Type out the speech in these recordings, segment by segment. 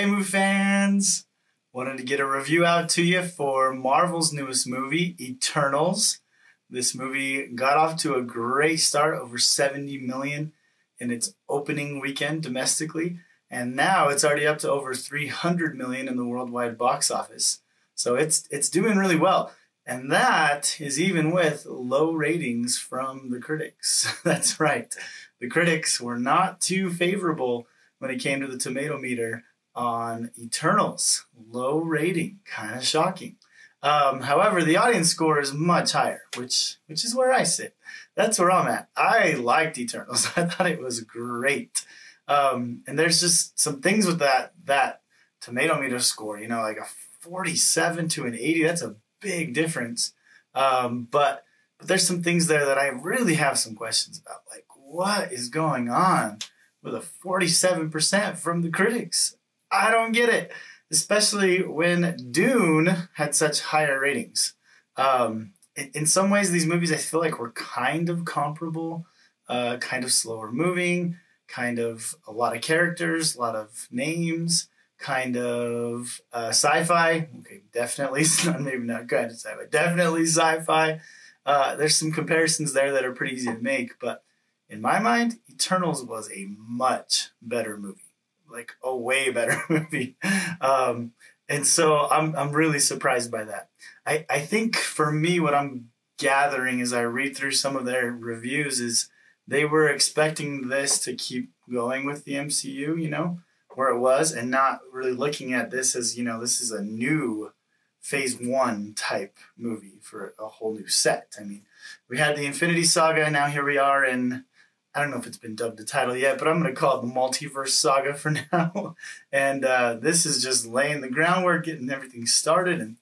Hey, movie fans! Wanted to get a review out to you for Marvel's newest movie, Eternals. This movie got off to a great start, over 70 million in its opening weekend domestically, and now it's already up to over 300 million in the worldwide box office. So it's doing really well. And that is even with low ratings from the critics. That's right. The critics were not too favorable when it came to the tomato meter on Eternals. Low rating, kind of shocking. However, the audience score is much higher, which is where I sit. That's where I'm at. I liked Eternals. I thought it was great. And there's just some things with that tomato meter score, you know, like a 47 to an 80. That's a big difference. But there's some things there that I really have some questions about. Like, what is going on with a 47% from the critics? I don't get it, especially when Dune had such higher ratings. In some ways, these movies I feel like were kind of comparable, kind of slower moving, kind of a lot of characters, a lot of names, kind of sci-fi. Okay, definitely, maybe not kind of sci-fi, definitely sci-fi. There's some comparisons there that are pretty easy to make, but in my mind, Eternals was a much better movie, like a way better movie. And so I'm really surprised by that. I think for me, what I'm gathering as I read through some of their reviews is they were expecting this to keep going with the MCU, you know, where it was, and not really looking at this as, you know, this is a new phase 1 type movie for a whole new set. I mean, we had the Infinity Saga, and now here we are in, I don't know if it's been dubbed a title yet, but I'm going to call it the Multiverse Saga for now. And this is just laying the groundwork, getting everything started, and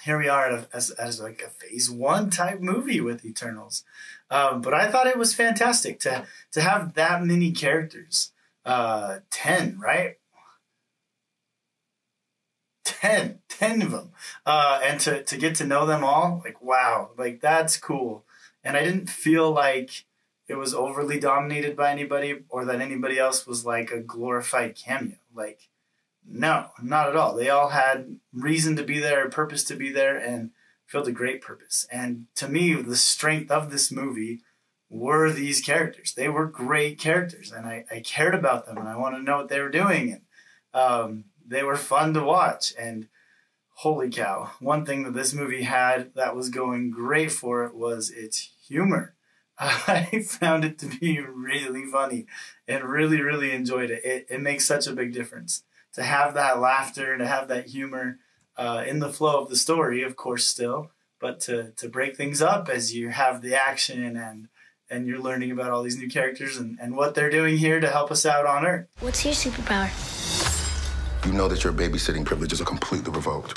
here we are as like a phase 1 type movie with Eternals. But I thought it was fantastic to have that many characters. 10, right? 10 of them. And to get to know them all, like, wow, like that's cool. And I didn't feel like it was overly dominated by anybody or that anybody else was like a glorified cameo. Like, no, not at all. They all had reason to be there, purpose to be there, and filled a great purpose. And to me, the strength of this movie were these characters. They were great characters, and I cared about them, and I wanted to know what they were doing. And they were fun to watch. And holy cow, one thing that this movie had that was going great for it was its humor. I found it to be really funny and really, really enjoyed it. It makes such a big difference to have that laughter, to have that humor in the flow of the story, of course, still, but to break things up as you have the action and you're learning about all these new characters and what they're doing here to help us out on Earth. What's your superpower? You know that your babysitting privileges are completely revoked.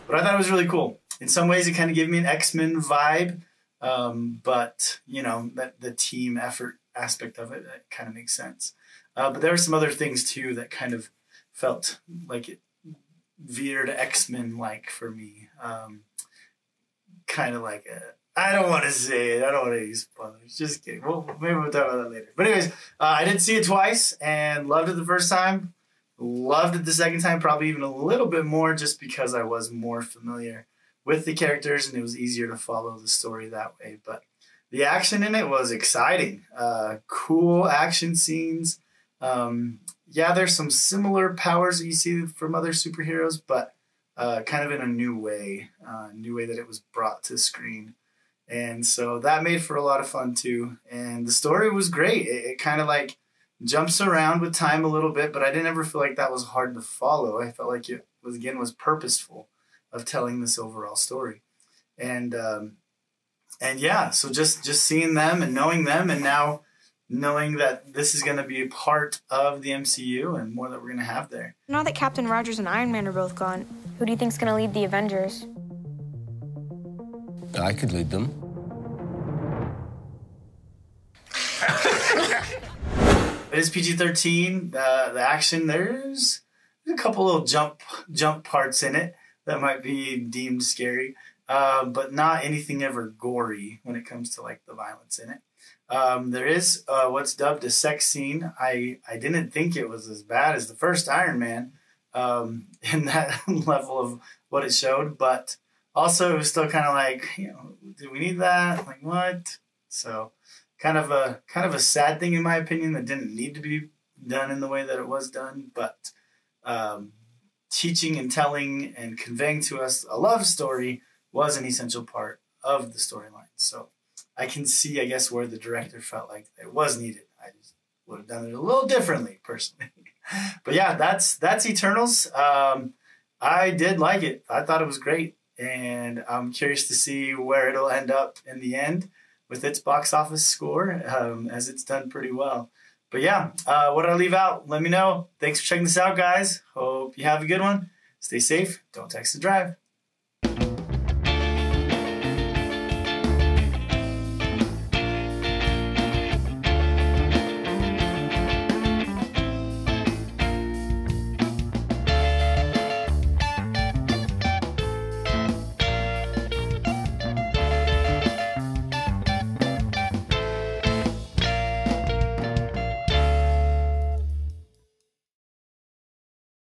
But I thought it was really cool. In some ways, it kind of gave me an X-Men vibe. But, you know, the team effort aspect of it, that kind of makes sense. But there were some other things, too, that kind of felt like it veered X-Men-like for me. Kind of like I don't want to say it. I don't want to use spoilers. Just kidding. Well, maybe we'll talk about that later. But anyways, I did see it twice and loved it the first time. Loved it the second time, probably even a little bit more just because I was more familiar with the characters and it was easier to follow the story that way. But the action in it was exciting. Cool action scenes. Yeah, there's some similar powers that you see from other superheroes, but kind of in a new way that it was brought to screen. And so that made for a lot of fun too. And the story was great. It kind of like jumps around with time a little bit, but I didn't ever feel like that was hard to follow. I felt like it was purposeful of telling this overall story. And yeah, so just seeing them and knowing them, and now knowing that this is going to be a part of the MCU and more that we're going to have there. Now that Captain Rogers and Iron Man are both gone, who do you think's going to lead the Avengers? I could lead them. It is PG-13. The action, there's a couple little jump parts in it that might be deemed scary, but not anything ever gory when it comes to like the violence in it. There is what's dubbed a sex scene. I didn't think it was as bad as the first Iron Man in that level of what it showed, but also it was still kind of like, do we need that? Like what? So kind of a sad thing in my opinion that didn't need to be done in the way that it was done, but teaching and telling and conveying to us a love story was an essential part of the storyline. So I can see, I guess, where the director felt like it was needed. I just would have done it a little differently, personally. But yeah, that's Eternals. I did like it. I thought it was great. And I'm curious to see where it'll end up in the end with its box office score, as it's done pretty well. But yeah, what did I leave out? Let me know. Thanks for checking this out, guys. Hope you have a good one. Stay safe. Don't text and drive.